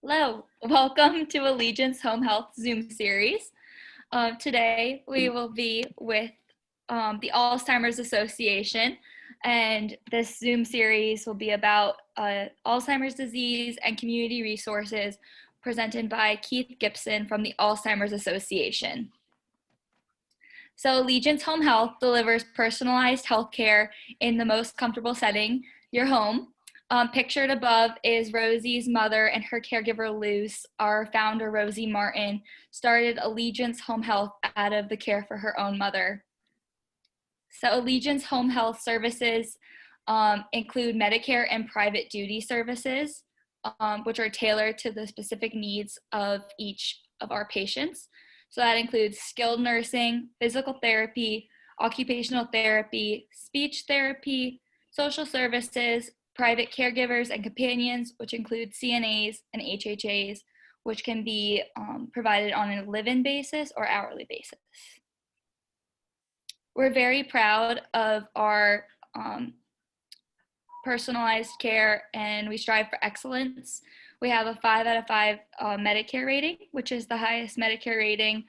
Hello, welcome to Allegiance Home Health Zoom series. Today we will be with the Alzheimer's Association, and this Zoom series will be about Alzheimer's disease and community resources presented by Keith Gibson from the Alzheimer's Association. So Allegiance Home Health delivers personalized healthcare in the most comfortable setting, your home. Pictured above is Rosie's mother and her caregiver, Luce. Our founder, Rosie Martin, started Allegiance Home Health out of the care for her own mother. So Allegiance Home Health services include Medicare and private duty services, which are tailored to the specific needs of each of our patients. So that includes skilled nursing, physical therapy, occupational therapy, speech therapy, social services, private caregivers and companions, which include CNAs and HHAs, which can be provided on a live-in basis or hourly basis. We're very proud of our personalized care, and we strive for excellence. We have a 5 out of 5 Medicare rating, which is the highest Medicare rating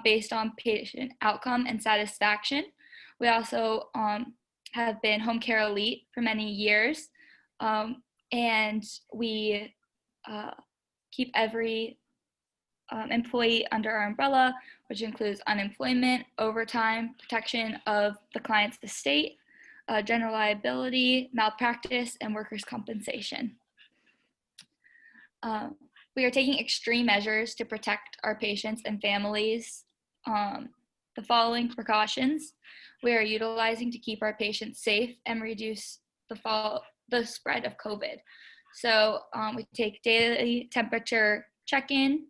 based on patient outcome and satisfaction. We also have been Home Care Elite for many years. And we keep every employee under our umbrella, which includes unemployment, overtime, protection of the client's estate, general liability, malpractice, and workers' compensation. We are taking extreme measures to protect our patients and families. The following precautions we are utilizing to keep our patients safe and reduce the spread of COVID. So we take daily temperature check-in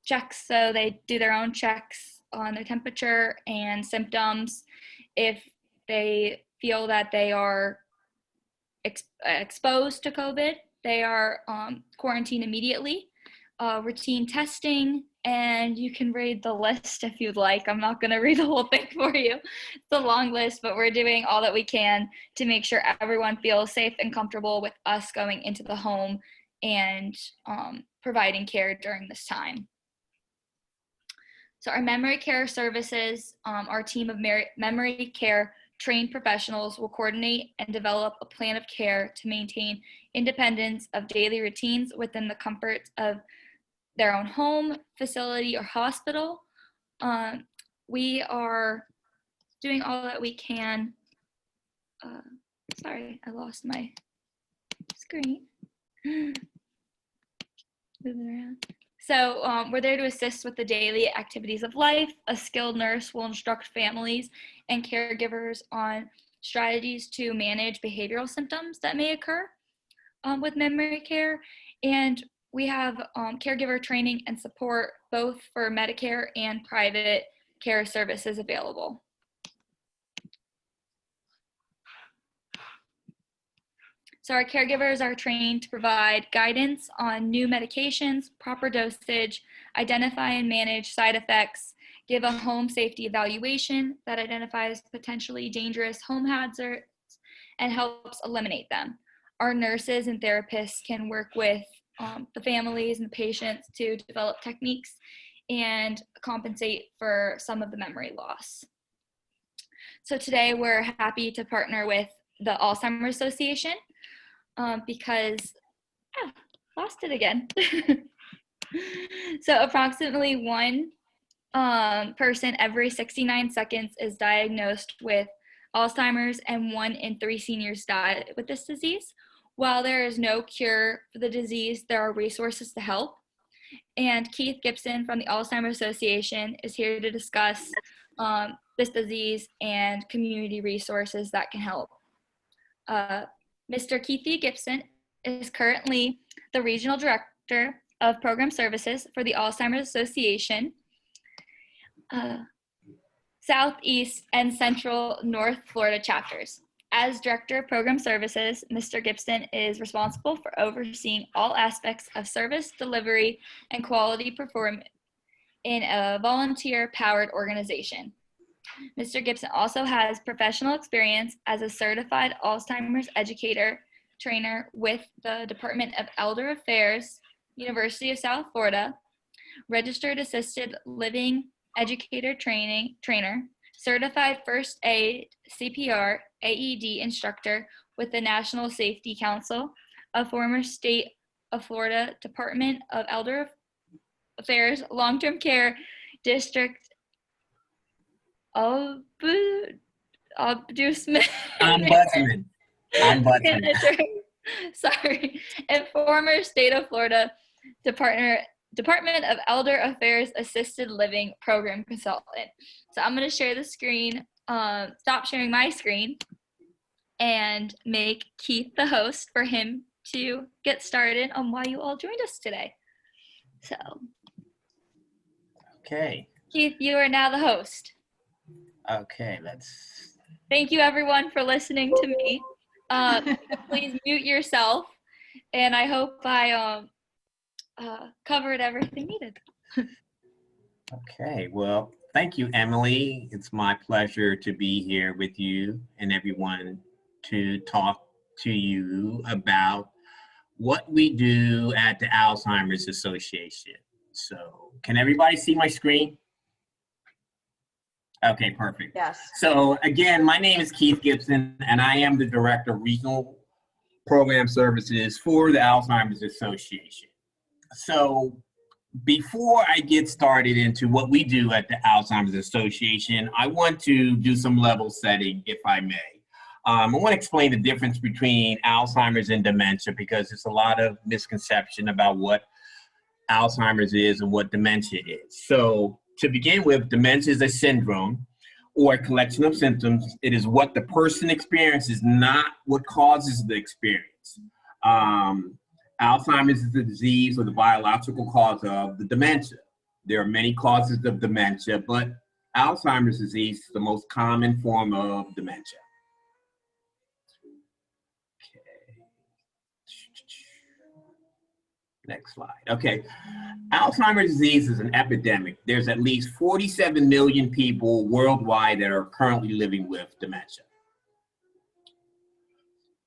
checks, so they do their own checks on their temperature and symptoms. If they feel that they are exposed to COVID, they are quarantined immediately. Routine testing, and you can read the list if you'd like. I'm not going to read the whole thing for you. It's a long list, but we're doing all that we can to make sure everyone feels safe and comfortable with us going into the home and providing care during this time. So our memory care services, our team of memory care trained professionals will coordinate and develop a plan of care to maintain independence of daily routines within the comfort of their own home, facility, or hospital. We are doing all that we can. Sorry, I lost my screen. Moving around. So we're there to assist with the daily activities of life. A skilled nurse will instruct families and caregivers on strategies to manage behavioral symptoms that may occur with memory care. And we have caregiver training and support both for Medicare and private care services available. So our caregivers are trained to provide guidance on new medications, proper dosage, identify and manage side effects, give a home safety evaluation that identifies potentially dangerous home hazards and helps eliminate them. Our nurses and therapists can work with the families and the patients to develop techniques and compensate for some of the memory loss. So today we're happy to partner with the Alzheimer's Association because, lost it again. So approximately one person every 69 seconds is diagnosed with Alzheimer's, and 1 in 3 seniors die with this disease. While there is no cure for the disease, there are resources to help. And Keith Gibson from the Alzheimer's Association is here to discuss this disease and community resources that can help. Mr. Keith Gibson is currently the Regional Director of Program Services for the Alzheimer's Association, Southeast and Central North Florida chapters. As Director of Program Services, Mr. Gibson is responsible for overseeing all aspects of service delivery and quality performance in a volunteer-powered organization. Mr. Gibson also has professional experience as a certified Alzheimer's educator trainer with the Department of Elder Affairs, University of South Florida, registered assisted living educator trainer, certified first aid CPR AED instructor with the National Safety Council, a former state of Florida Department of Elder Affairs Long-Term Care District Ombudsman. Ombudsman. Sorry, and former state of Florida Department of Elder Affairs Assisted Living Program Consultant. So I'm going to share the screen, stop sharing my screen, and make Keith the host for him to get started on why you all joined us today. So, okay. Keith, you are now the host. Okay, let's. Thank you everyone for listening to me. Please mute yourself, and I hope I covered everything needed. Okay, well, thank you, Emily. It's my pleasure to be here with you and everyone to talk to you about what we do at the Alzheimer's Association. So, can everybody see my screen? Okay, perfect. Yes. So again, my name is Keith Gibson, and I am the Director of Regional Program Services for the Alzheimer's Association. So before I get started into what we do at the Alzheimer's Association, I want to do some level setting, if I may. I want to explain the difference between Alzheimer's and dementia, because there's a lot of misconception about what Alzheimer's is and what dementia is. So to begin with, dementia is a syndrome or a collection of symptoms. It is what the person experiences, not what causes the experience. Alzheimer's is the disease or the biological cause of the dementia. There are many causes of dementia, but Alzheimer's disease is the most common form of dementia. Next slide. Okay. Alzheimer's disease is an epidemic. There's at least 47 million people worldwide that are currently living with dementia.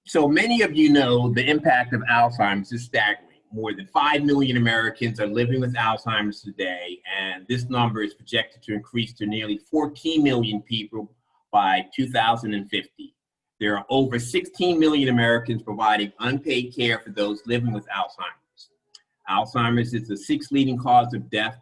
So many of you know the impact of Alzheimer's is staggering. More than 5 million Americans are living with Alzheimer's today, and this number is projected to increase to nearly 14 million people by 2050. There are over 16 million Americans providing unpaid care for those living with Alzheimer's. Alzheimer's is the sixth leading cause of death,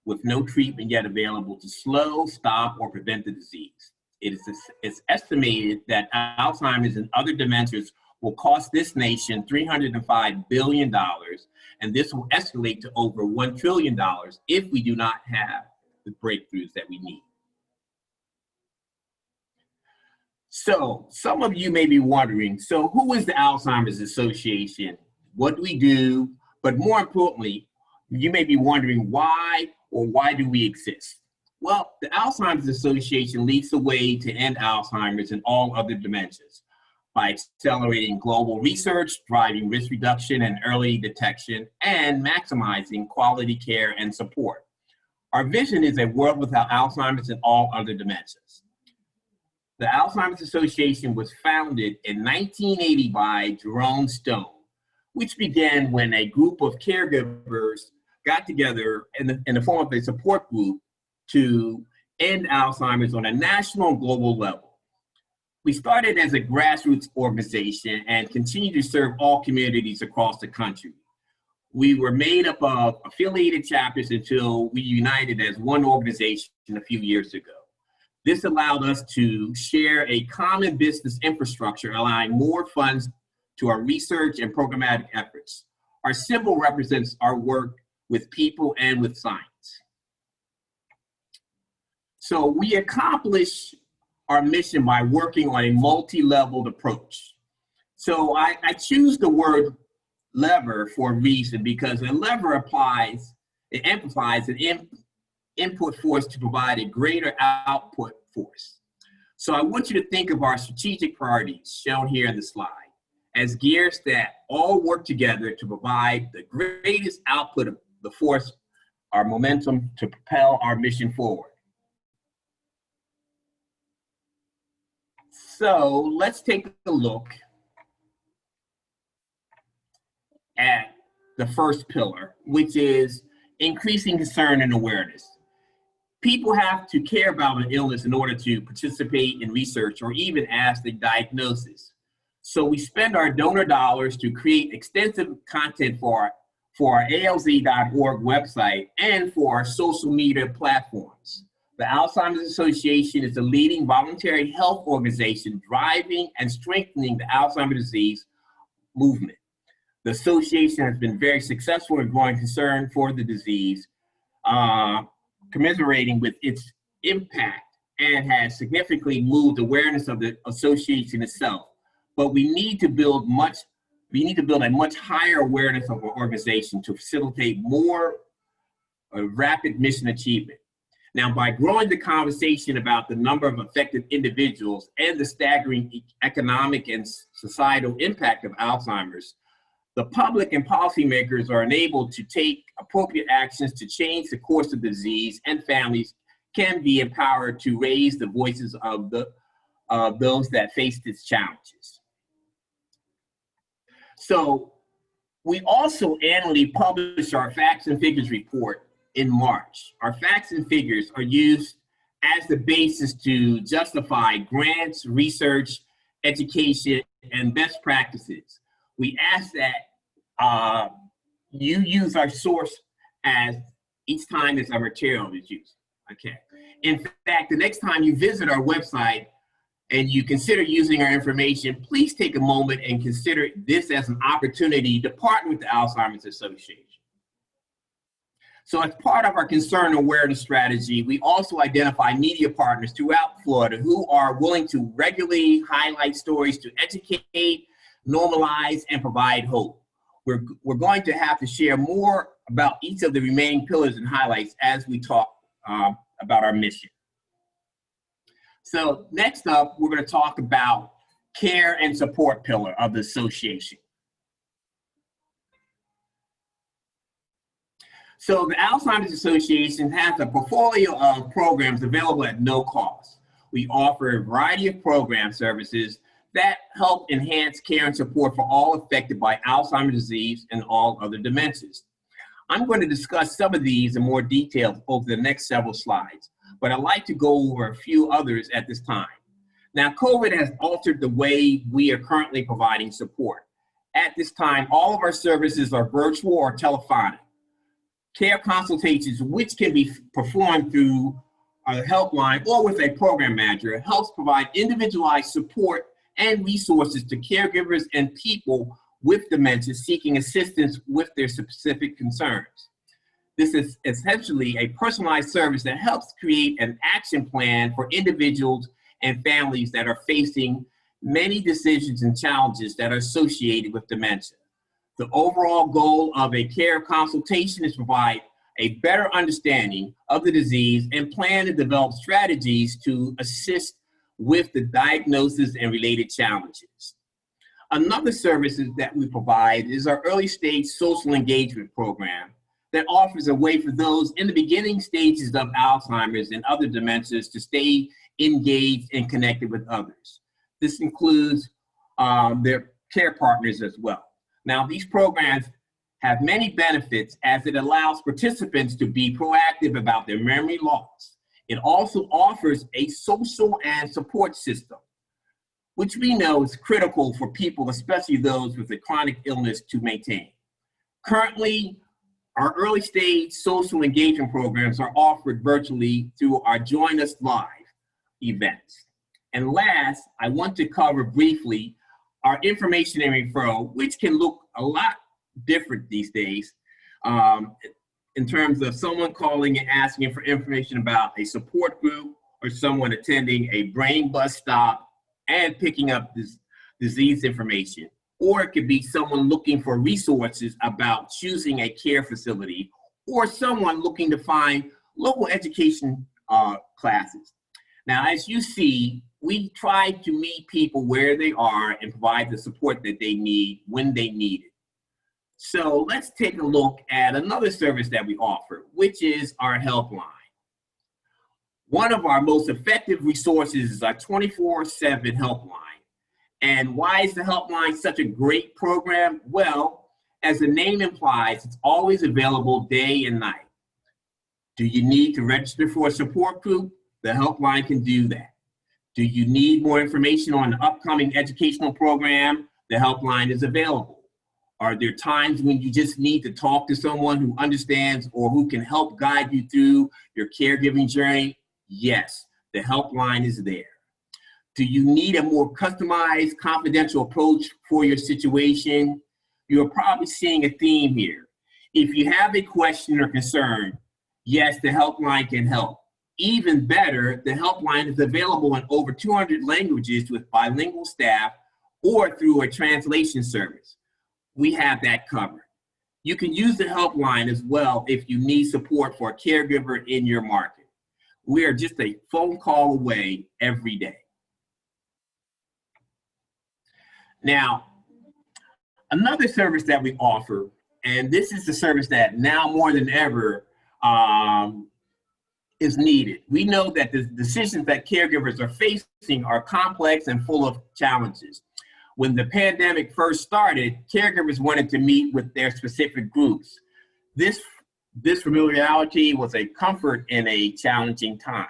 with no treatment yet available to slow, stop, or prevent the disease. It's estimated that Alzheimer's and other dementias will cost this nation $305 billion, and this will escalate to over $1 trillion if we do not have the breakthroughs that we need. So some of you may be wondering, so who is the Alzheimer's Association? What do we do? But more importantly, you may be wondering why do we exist? Well, the Alzheimer's Association leads the way to end Alzheimer's and all other dementias by accelerating global research, driving risk reduction and early detection, and maximizing quality care and support. Our vision is a world without Alzheimer's and all other dementias. The Alzheimer's Association was founded in 1980 by Jerome Stone, which began when a group of caregivers got together in the form of a support group to end Alzheimer's on a national and global level. We started as a grassroots organization and continue to serve all communities across the country. We were made up of affiliated chapters until we united as one organization a few years ago. This allowed us to share a common business infrastructure, allowing more funds to our research and programmatic efforts. Our symbol represents our work with people and with science. So we accomplish our mission by working on a multi-leveled approach. So I choose the word lever for a reason, because a lever amplifies an input force to provide a greater output force. So I want you to think of our strategic priorities shown here in the slide as gears that all work together to provide the greatest output of the force, our momentum to propel our mission forward. So let's take a look at the first pillar, which is increasing concern and awareness. People have to care about an illness in order to participate in research or even ask the diagnosis. So we spend our donor dollars to create extensive content for our alz.org website and for our social media platforms. The Alzheimer's Association is the leading voluntary health organization driving and strengthening the Alzheimer's disease movement. The association has been very successful in growing concern for the disease, commiserating with its impact, and has significantly moved awareness of the association itself. But we need to build a much higher awareness of our organization to facilitate more rapid mission achievement. Now, by growing the conversation about the number of affected individuals and the staggering economic and societal impact of Alzheimer's, the public and policymakers are enabled to take appropriate actions to change the course of the disease, and families can be empowered to raise the voices of those that face its challenges. So we also annually publish our facts and figures report in March. Our facts and figures are used as the basis to justify grants, research, education, and best practices. We ask that you use our source as each time as our material is used, okay? In fact, the next time you visit our website and you consider using our information, please take a moment and consider this as an opportunity to partner with the Alzheimer's Association. So as part of our concern awareness strategy, we also identify media partners throughout Florida who are willing to regularly highlight stories to educate, normalize, and provide hope. We're going to have to share more about each of the remaining pillars and highlights as we talk about our mission. So next up, we're going to talk about care and support pillar of the association. So the Alzheimer's Association has a portfolio of programs available at no cost. We offer a variety of program services that help enhance care and support for all affected by Alzheimer's disease and all other dementias. I'm going to discuss some of these in more detail over the next several slides, but I'd like to go over a few others at this time. Now, COVID has altered the way we are currently providing support. At this time, all of our services are virtual or telephonic. Care consultations, which can be performed through a helpline or with a program manager, helps provide individualized support and resources to caregivers and people with dementia seeking assistance with their specific concerns. This is essentially a personalized service that helps create an action plan for individuals and families that are facing many decisions and challenges that are associated with dementia. The overall goal of a care consultation is to provide a better understanding of the disease and plan to develop strategies to assist with the diagnosis and related challenges. Another service that we provide is our early stage social engagement program that offers a way for those in the beginning stages of Alzheimer's and other dementias to stay engaged and connected with others. This includes their care partners as well. Now, these programs have many benefits as it allows participants to be proactive about their memory loss. It also offers a social and support system, which we know is critical for people, especially those with a chronic illness, to maintain. Currently, our early stage social engagement programs are offered virtually through our Join Us Live events. And last, I want to cover briefly our information and referral, which can look a lot different these days in terms of someone calling and asking for information about a support group or someone attending a brain bus stop and picking up this disease information. Or it could be someone looking for resources about choosing a care facility, or someone looking to find local education classes. Now, as you see, we try to meet people where they are and provide the support that they need when they need it. So let's take a look at another service that we offer, which is our helpline. One of our most effective resources is our 24/7 helpline. And why is the helpline such a great program? Well, As the name implies, it's always available day and night. Do you need to register for a support group? The helpline can do that. Do you need more information on the upcoming educational program? The helpline is available. Are there times when you just need to talk to someone who understands or who can help guide you through your caregiving journey? Yes, the helpline is there. Do you need a more customized, confidential approach for your situation? You're probably seeing a theme here. If you have a question or concern, yes, the helpline can help. Even better, the helpline is available in over 200 languages with bilingual staff or through a translation service. We have that covered. You can use the helpline as well if you need support for a caregiver in your market. We are just a phone call away every day. Now, another service that we offer, and this is the service that now more than ever is needed. We know that the decisions that caregivers are facing are complex and full of challenges. When the pandemic first started, caregivers wanted to meet with their specific groups. This familiarity was a comfort in a challenging time.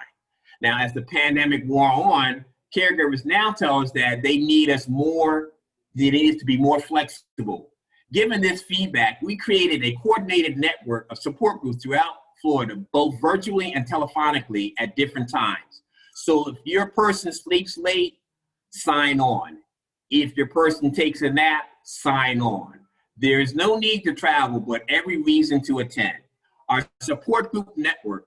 Now, as the pandemic wore on, caregivers now tell us that they need us to be more flexible. Given this feedback, we created a coordinated network of support groups throughout Florida, both virtually and telephonically at different times. So if your person sleeps late, sign on. If your person takes a nap, sign on. There is no need to travel, but every reason to attend. Our support group network,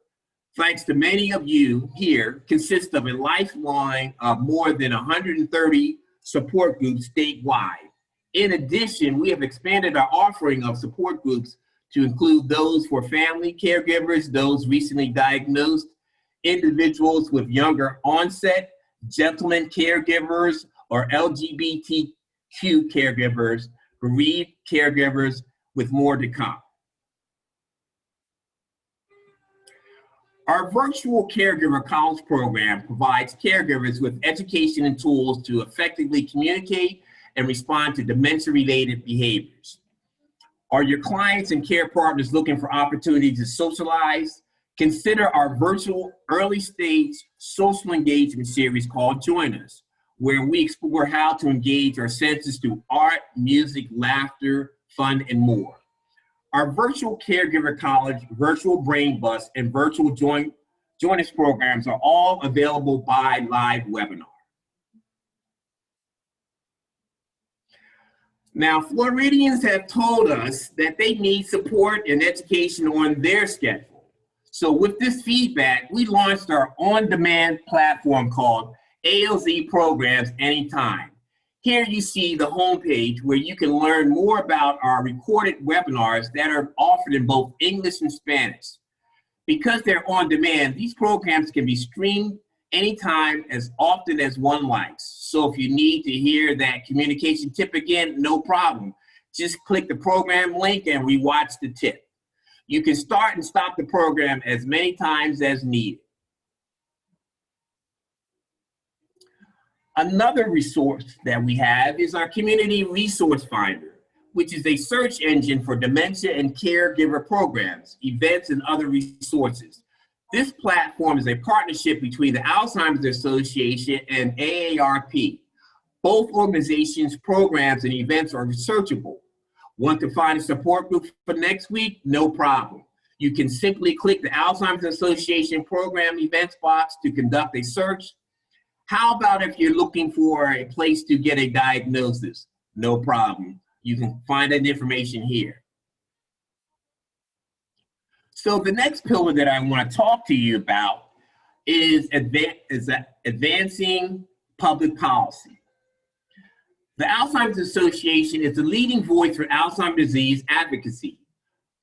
thanks to many of you here, consists of a lifeline of more than 130 support groups statewide. In addition, we have expanded our offering of support groups to include those for family caregivers, those recently diagnosed, individuals with younger onset, gentlemen caregivers, or LGBTQ caregivers, bereaved caregivers, with more to come. Our virtual caregiver college program provides caregivers with education and tools to effectively communicate and respond to dementia-related behaviors. Are your clients and care partners looking for opportunities to socialize? Consider our virtual early stage social engagement series called Join Us, where we explore how to engage our senses through art, music, laughter, fun, and more. Our virtual caregiver college, virtual brain bus, and virtual join us programs are all available by live webinar. Now, Floridians have told us that they need support and education on their schedule. So with this feedback, we launched our on-demand platform called ALZ Programs Anytime. Here you see the homepage where you can learn more about our recorded webinars that are offered in both English and Spanish. Because they're on demand, these programs can be streamed anytime, as often as one likes. So if you need to hear that communication tip again, no problem. Just click the program link and rewatch the tip. You can start and stop the program as many times as needed. Another resource that we have is our Community Resource Finder, which is a search engine for dementia and caregiver programs, events, and other resources. This platform is a partnership between the Alzheimer's Association and AARP. Both organizations' programs and events are searchable. Want to find a support group for next week? No problem. You can simply click the Alzheimer's Association program events box to conduct a search. How about if you're looking for a place to get a diagnosis? No problem. You can find that information here. So the next pillar that I want to talk to you about is advancing public policy. The Alzheimer's Association is the leading voice for Alzheimer's disease advocacy,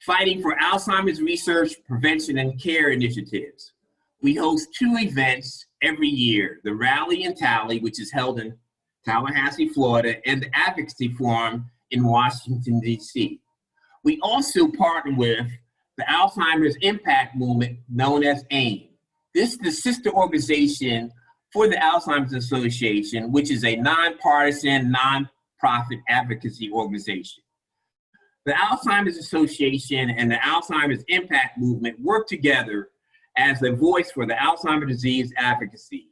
fighting for Alzheimer's research, prevention, and care initiatives. We host 2 events every year, the Rally and Tally, which is held in Tallahassee, Florida, and the Advocacy Forum in Washington, D.C. We also partner with the Alzheimer's Impact Movement, known as AIM. This is the sister organization for the Alzheimer's Association, which is a nonpartisan, nonprofit advocacy organization. The Alzheimer's Association and the Alzheimer's Impact Movement work together as a voice for the Alzheimer's disease advocacy,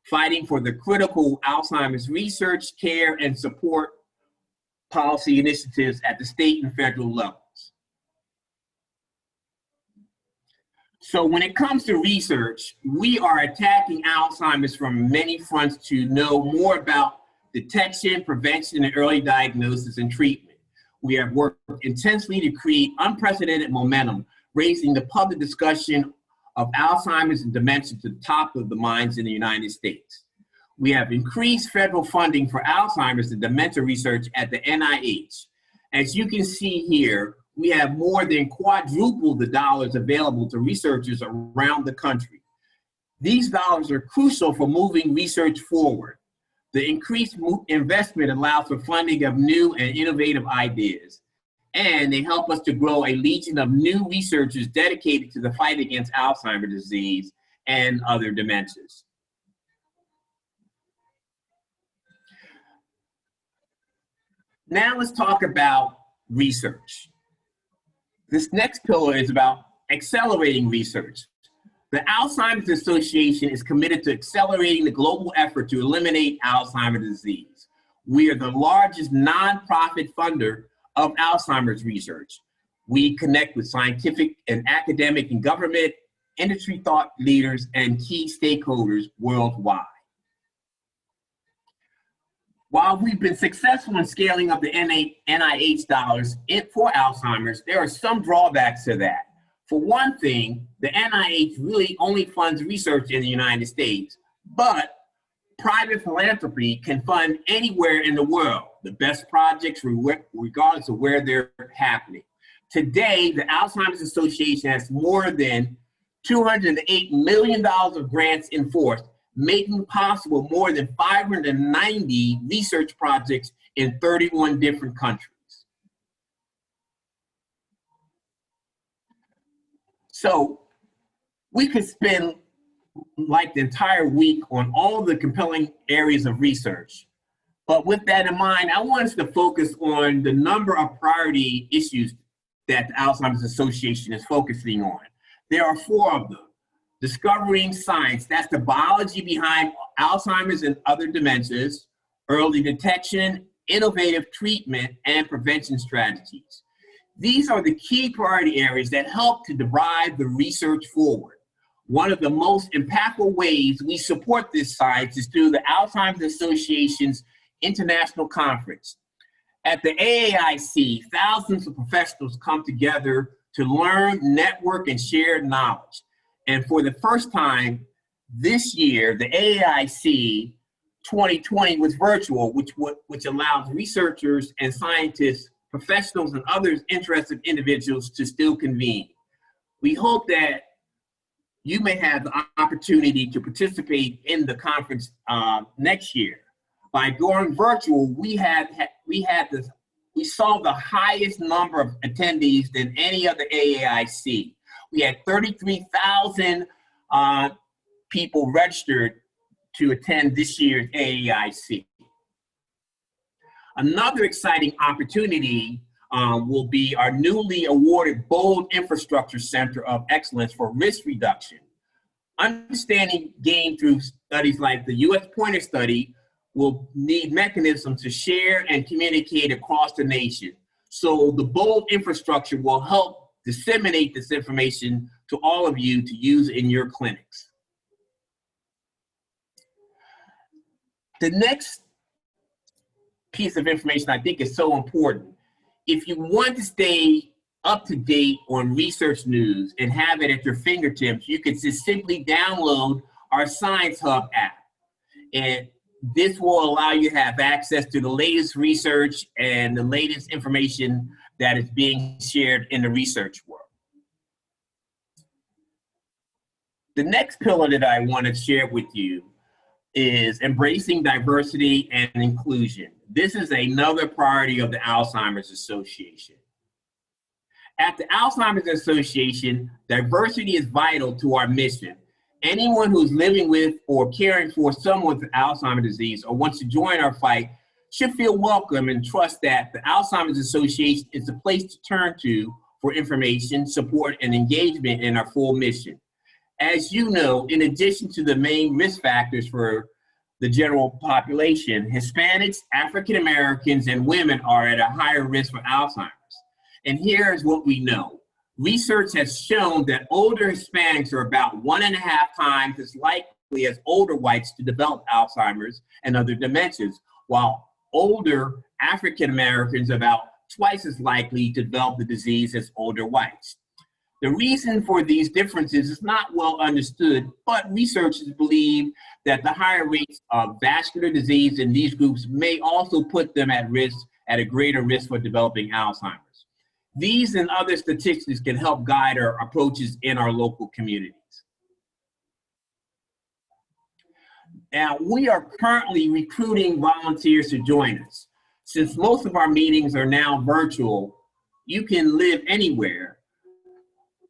fighting for the critical Alzheimer's research, care, and support policy initiatives at the state and federal levels. So when it comes to research, we are attacking Alzheimer's from many fronts to know more about detection, prevention, and early diagnosis and treatment. We have worked intensely to create unprecedented momentum, raising the public discussion of Alzheimer's and dementia to the top of the minds in the United States. We have increased federal funding for Alzheimer's and dementia research at the NIH. As you can see here, we have more than quadrupled the dollars available to researchers around the country. These dollars are crucial for moving research forward. The increased investment allows for funding of new and innovative ideas, and they help us to grow a legion of new researchers dedicated to the fight against Alzheimer's disease and other dementias. Now let's talk about research. This next pillar is about accelerating research. The Alzheimer's Association is committed to accelerating the global effort to eliminate Alzheimer's disease. We are the largest nonprofit funder of Alzheimer's research. We connect with scientific and academic and government, industry thought leaders, and key stakeholders worldwide. While we've been successful in scaling up the NIH dollars for Alzheimer's, there are some drawbacks to that. For one thing, the NIH really only funds research in the United States, but private philanthropy can fund anywhere in the world, the best projects regardless of where they're happening. Today, the Alzheimer's Association has more than $208 million of grants in force, making possible more than 590 research projects in 31 different countries. So we could spend like the entire week on all the compelling areas of research. But with that in mind, I want us to focus on the number of priority issues that the Alzheimer's Association is focusing on. There are 4 of them. Discovering science, that's the biology behind Alzheimer's and other dementias, early detection, innovative treatment, and prevention strategies. These are the key priority areas that help to drive the research forward. One of the most impactful ways we support this science is through the Alzheimer's Association's International Conference. At the AAIC, thousands of professionals come together to learn, network, and share knowledge. And for the first time this year, the AAIC 2020 was virtual, which allows researchers and scientists, professionals, and other interested individuals to still convene. We hope that you may have the opportunity to participate in the conference next year. By going virtual, we saw the highest number of attendees than any other AAIC. We had 33,000 people registered to attend this year's AAIC. Another exciting opportunity will be our newly awarded Bold Infrastructure Center of Excellence for Risk Reduction. Understanding gained through studies like the U.S. Pointer Study will need mechanisms to share and communicate across the nation. So the Bold Infrastructure will help disseminate this information to all of you to use in your clinics. The next piece of information I think is so important. If you want to stay up to date on research news and have it at your fingertips, you can just simply download our Science Hub app. And this will allow you to have access to the latest research and the latest information that is being shared in the research world. The next pillar that I want to share with you is embracing diversity and inclusion. This is another priority of the Alzheimer's Association. At the Alzheimer's Association, diversity is vital to our mission. Anyone who's living with or caring for someone with Alzheimer's disease or wants to join our fight should feel welcome and trust that the Alzheimer's Association is the place to turn to for information, support, and engagement in our full mission. As you know, in addition to the main risk factors for the general population, Hispanics, African Americans, and women are at a higher risk for Alzheimer's. And here's what we know. Research has shown that older Hispanics are about 1.5 times as likely as older whites to develop Alzheimer's and other dementias, while older African Americans are about twice as likely to develop the disease as older whites. The reason for these differences is not well understood, but researchers believe that the higher rates of vascular disease in these groups may also put them at a greater risk for developing Alzheimer's. These and other statistics can help guide our approaches in our local communities. Now, we are currently recruiting volunteers to join us. Since most of our meetings are now virtual, you can live anywhere.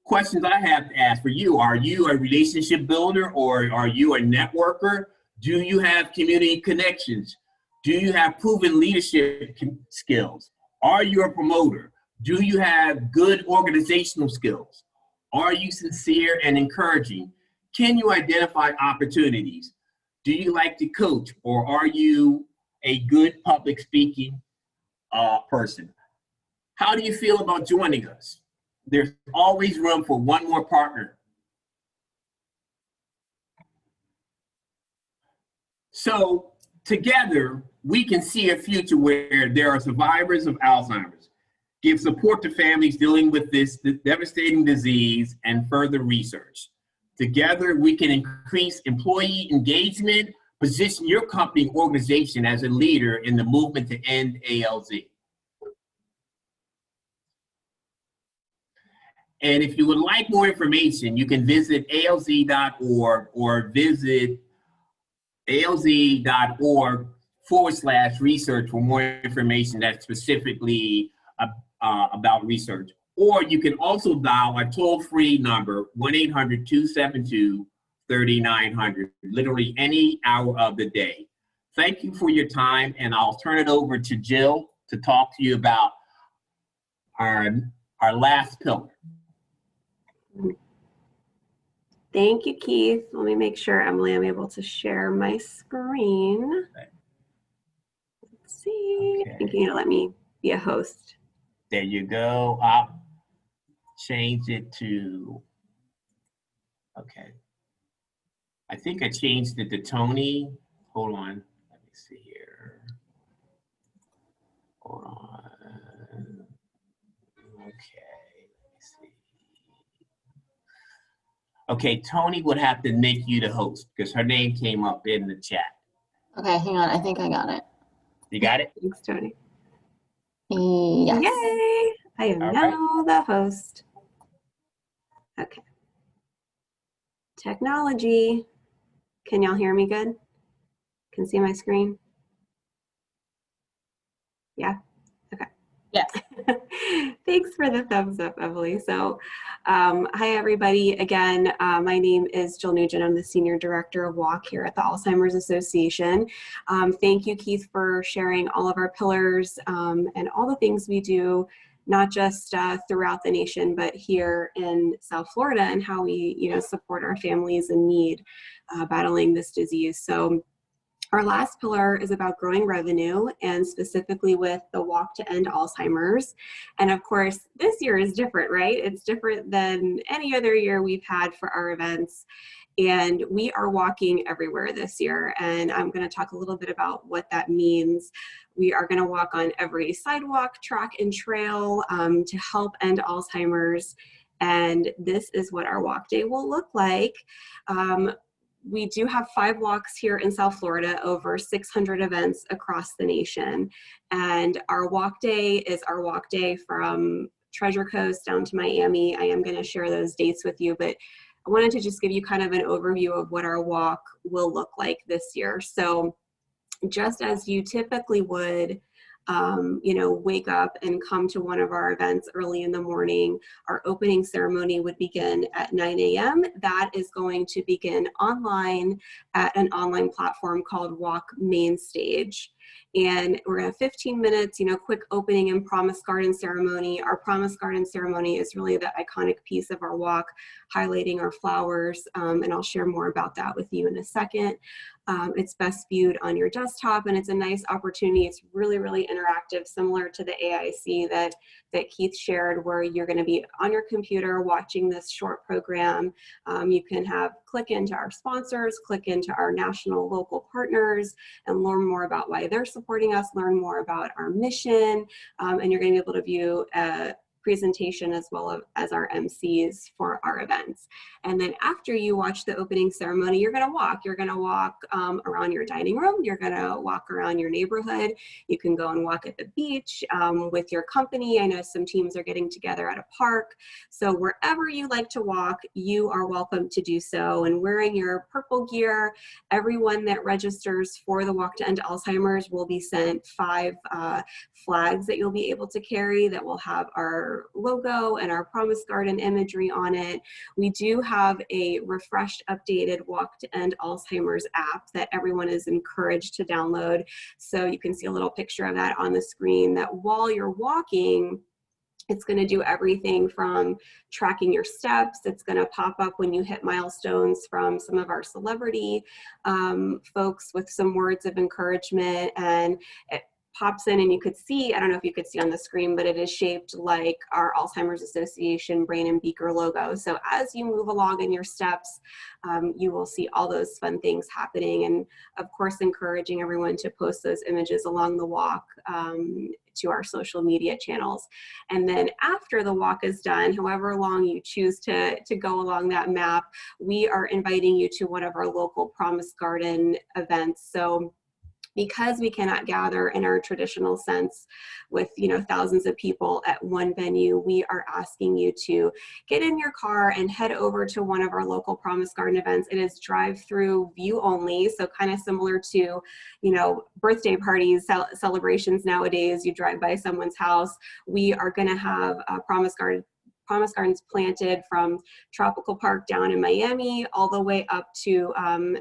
Questions I have to ask for you: are you a relationship builder, or are you a networker? Do you have community connections? Do you have proven leadership skills? Are you a promoter? Do you have good organizational skills? Are you sincere and encouraging? Can you identify opportunities? Do you like to coach, or are you a good public speaking person? How do you feel about joining us? There's always room for one more partner. So together, we can see a future where there are survivors of Alzheimer's, give support to families dealing with this devastating disease, and further research. Together, we can increase employee engagement, position your company and organization as a leader in the movement to end ALZ. And if you would like more information, you can visit alz.org or visit alz.org/research for more information that's specifically about research. Or you can also dial our toll-free number, 1-800-272-3900, literally any hour of the day. Thank you for your time, and I'll turn it over to Jill to talk to you about our last pillar. Thank you, Keith. Let me make sure, Emily, I'm able to share my screen. Let's see. Okay. I think you're gonna let me be a host. There you go. I'll change it to, okay. I think I changed it to Tony. Hold on. Let me see here. Hold on. Okay. Let me see. Okay, Tony would have to make you the host because her name came up in the chat. Okay, hang on. I think I got it. You got it? Thanks, Tony. Yes. Yay! I am All now the host. Okay. Technology. Can y'all hear me good? Can see my screen? Yeah? Okay. Yes. Thanks for the thumbs up, Emily. So, hi everybody. Again, my name is Jill Nugent. I'm the Senior Director of WALK here at the Alzheimer's Association. Thank you, Keith, for sharing all of our pillars and all the things we do, not just throughout the nation, but here in South Florida, and how we, support our families in need battling this disease. So, our last pillar is about growing revenue, and specifically with the Walk to End Alzheimer's. And of course, this year is different, right? It's different than any other year we've had for our events. And we are walking everywhere this year. And I'm going to talk a little bit about what that means. We are going to walk on every sidewalk, track, and trail to help end Alzheimer's. And this is what our walk day will look like. We do have 5 walks here in South Florida, over 600 events across the nation. And our walk day is our walk day from Treasure Coast down to Miami. I am going to share those dates with you, but I wanted to just give you kind of an overview of what our walk will look like this year. So just as you typically would wake up and come to one of our events early in the morning. Our opening ceremony would begin at 9 a.m. That is going to begin online at an online platform called Walk Main Stage. And we're gonna have 15 minutes, quick opening and promise garden ceremony. Our promise garden ceremony is really the iconic piece of our walk, highlighting our flowers, and I'll share more about that with you in a second. It's best viewed on your desktop, and it's a nice opportunity. It's really, really interactive, similar to the AIC that Keith shared, where you're going to be on your computer watching this short program. You can click into our sponsors, click into our national local partners, and learn more about why they're supporting us, learn more about our mission, and you're going to be able to view presentation as well as our MCs for our events. And then after you watch the opening ceremony, you're going to walk. You're going to walk around your dining room. You're going to walk around your neighborhood. You can go and walk at the beach with your company. I know some teams are getting together at a park. So wherever you like to walk, you are welcome to do so. And wearing your purple gear, everyone that registers for the Walk to End Alzheimer's will be sent 5 flags that you'll be able to carry that will have our logo and our Promise Garden imagery on it. We do have a refreshed, updated Walk to End Alzheimer's app that everyone is encouraged to download. So you can see a little picture of that on the screen, that while you're walking, it's going to do everything from tracking your steps. It's going to pop up when you hit milestones from some of our celebrity folks with some words of encouragement, and it pops in, and you could see, I don't know if you could see on the screen, but it is shaped like our Alzheimer's Association brain and beaker logo. So as you move along in your steps, you will see all those fun things happening, and of course encouraging everyone to post those images along the walk to our social media channels. And then after the walk is done, however long you choose to go along that map, we are inviting you to one of our local Promise Garden events. So because we cannot gather in our traditional sense with thousands of people at one venue, we are asking you to get in your car and head over to one of our local Promise Garden events. It is drive-through view only, so kind of similar to birthday parties, celebrations nowadays. You drive by someone's house. We are going to have a Promise Gardens planted from Tropical Park down in Miami all the way up to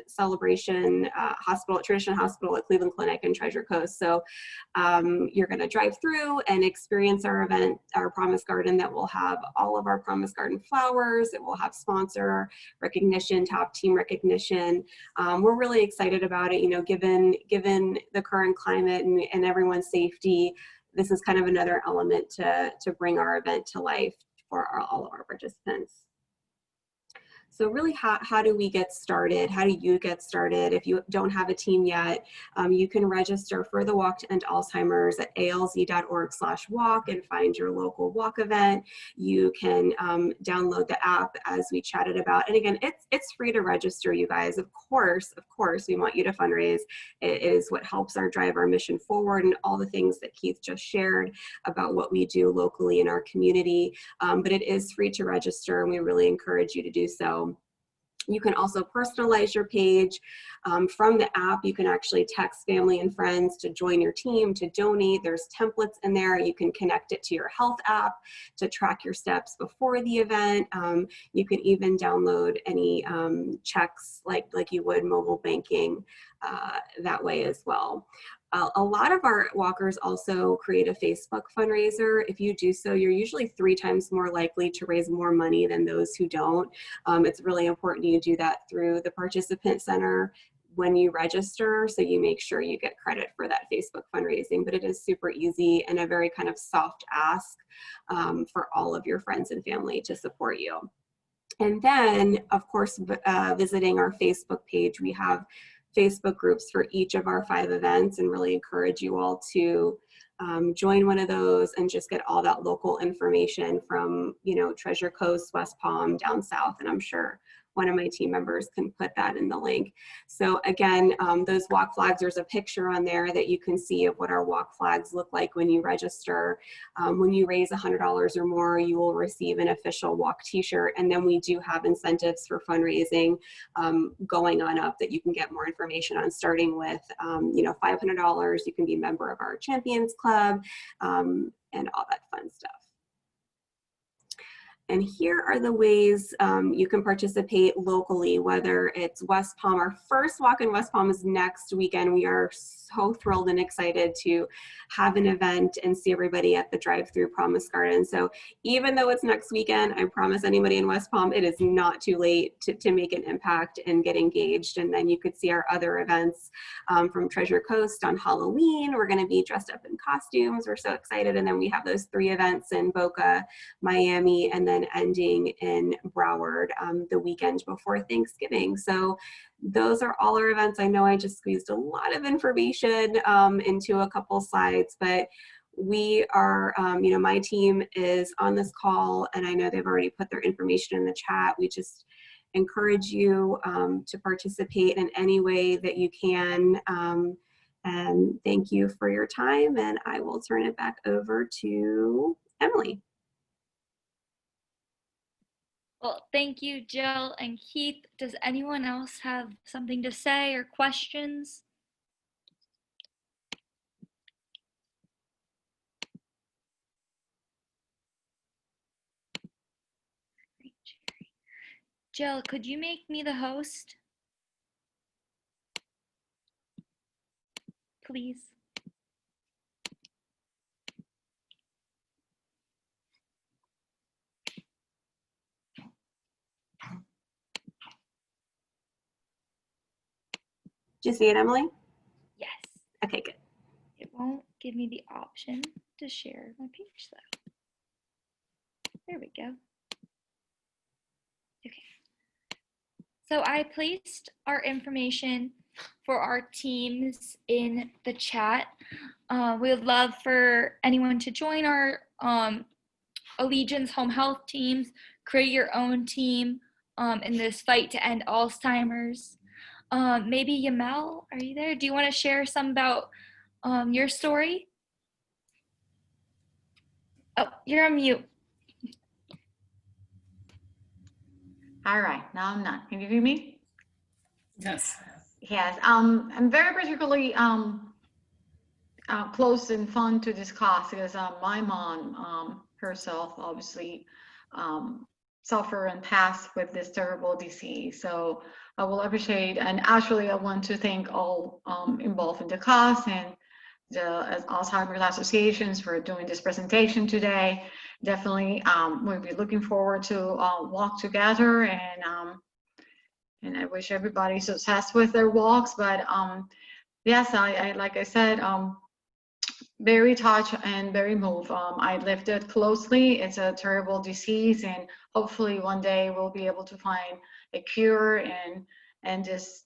Celebration Hospital, Tradition Hospital at Cleveland Clinic and Treasure Coast. So you're going to drive through and experience our event, our Promise Garden, that will have all of our Promise Garden flowers. It will have sponsor recognition, top team recognition. We're really excited about it. Given the current climate and everyone's safety, this is kind of another element to bring our event to life for all of our participants. So really, how do we get started? How do you get started? If you don't have a team yet, you can register for the Walk to End Alzheimer's at alz.org/walk and find your local walk event. You can download the app as we chatted about. And again, it's free to register, you guys. Of course, we want you to fundraise. It is what helps drive our mission forward, and all the things that Keith just shared about what we do locally in our community. But it is free to register, and we really encourage you to do so. You can also personalize your page. From the app, you can actually text family and friends to join your team, to donate. There's templates in there. You can connect it to your health app to track your steps before the event. You can even download any checks like you would mobile banking that way as well. A lot of our walkers also create a Facebook fundraiser. If you do so, you're usually 3 times more likely to raise more money than those who don't. It's really important you do that through the participant center when you register, so you make sure you get credit for that Facebook fundraising. But it is super easy and a very kind of soft ask for all of your friends and family to support you. And then, of course, visiting our Facebook page, we have Facebook groups for each of our 5 events, and really encourage you all to join one of those and just get all that local information from Treasure Coast, West Palm, down south, and I'm sure one of my team members can put that in the link. So again, those walk flags, there's a picture on there that you can see of what our walk flags look like when you register. When you raise $100 or more, you will receive an official walk t-shirt. And then we do have incentives for fundraising going on up that you can get more information on, starting with $500. You can be a member of our Champions Club and all that fun stuff. And here are the ways you can participate locally, whether it's West Palm. Our first walk in West Palm is next weekend. We are so thrilled and excited to have an event and see everybody at the drive-through Promise Garden. So even though it's next weekend, I promise anybody in West Palm, it is not too late to make an impact and get engaged. And then you could see our other events from Treasure Coast on Halloween. We're going to be dressed up in costumes. We're so excited. And then we have those 3 events in Boca, Miami, and then ending in Broward the weekend before Thanksgiving. So those are all our events. I know I just squeezed a lot of information into a couple slides, but we are, my team is on this call, and I know they've already put their information in the chat. We just encourage you to participate in any way that you can. And thank you for your time, and I will turn it back over to Emily. Well, thank you, Jill and Keith. Does anyone else have something to say or questions? Jill, could you make me the host? Please. Did you see it, Emily? Yes. Okay, good. It won't give me the option to share my page though. There we go. Okay. So I placed our information for our teams in the chat. We would love for anyone to join our Allegiance Home Health teams, create your own team in this fight to end Alzheimer's. Maybe Yamel, are you there? Do you want to share some about your story? Oh, you're on mute. All right, now I'm not. Can you hear me? Yes. Yes. I'm very particularly close and fun to discuss because my mom herself obviously suffer and pass with this terrible disease. So I will appreciate, and actually I want to thank all involved in the cause and the Alzheimer's associations for doing this presentation today. Definitely we'll be looking forward to walk together, and I wish everybody success with their walks. But yes, I like I said, very touched and very moved. I lived it closely. It's a terrible disease, and hopefully one day we'll be able to find a cure and just,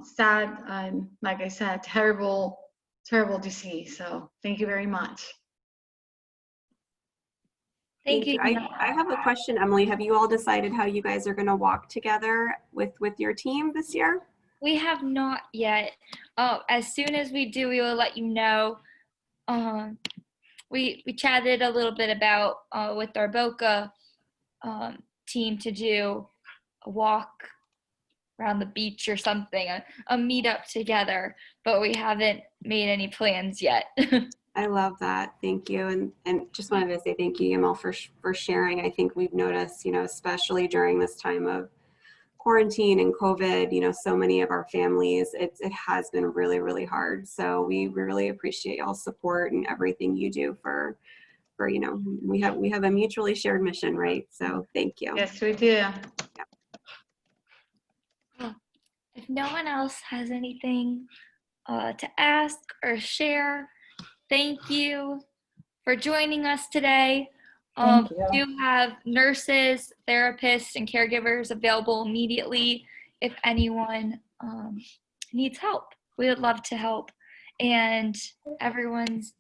sad and, like I said, terrible disease. So thank you very much. Thank you. I have a question, Emily. Have you all decided how you guys are going to walk together with your team this year? We have not yet. As soon as we do, we will let you know. We chatted a little bit about with our Boca team to do a walk around the beach or something, a meetup together, but we haven't made any plans yet. I love that. Thank you. And just wanted to say thank you, Yamal, for sharing. I think we've noticed, especially during this time of quarantine and COVID, so many of our families, it has been really, really hard. So we really appreciate y'all's support and everything you do for we have a mutually shared mission, right? So thank you. Yes, we do. Yeah. If no one else has anything to ask or share, thank you for joining us today. Thank you. We do have nurses, therapists, and caregivers available immediately if anyone needs help. We would love to help. And everyone's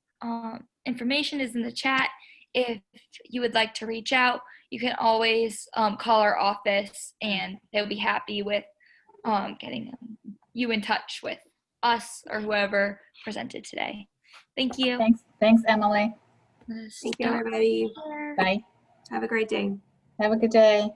information is in the chat. If you would like to reach out, you can always call our office, and they'll be happy with getting you in touch with us or whoever presented today. Thank you. Thanks, Emily. Thank you, everybody. Bye. Have a great day. Have a good day.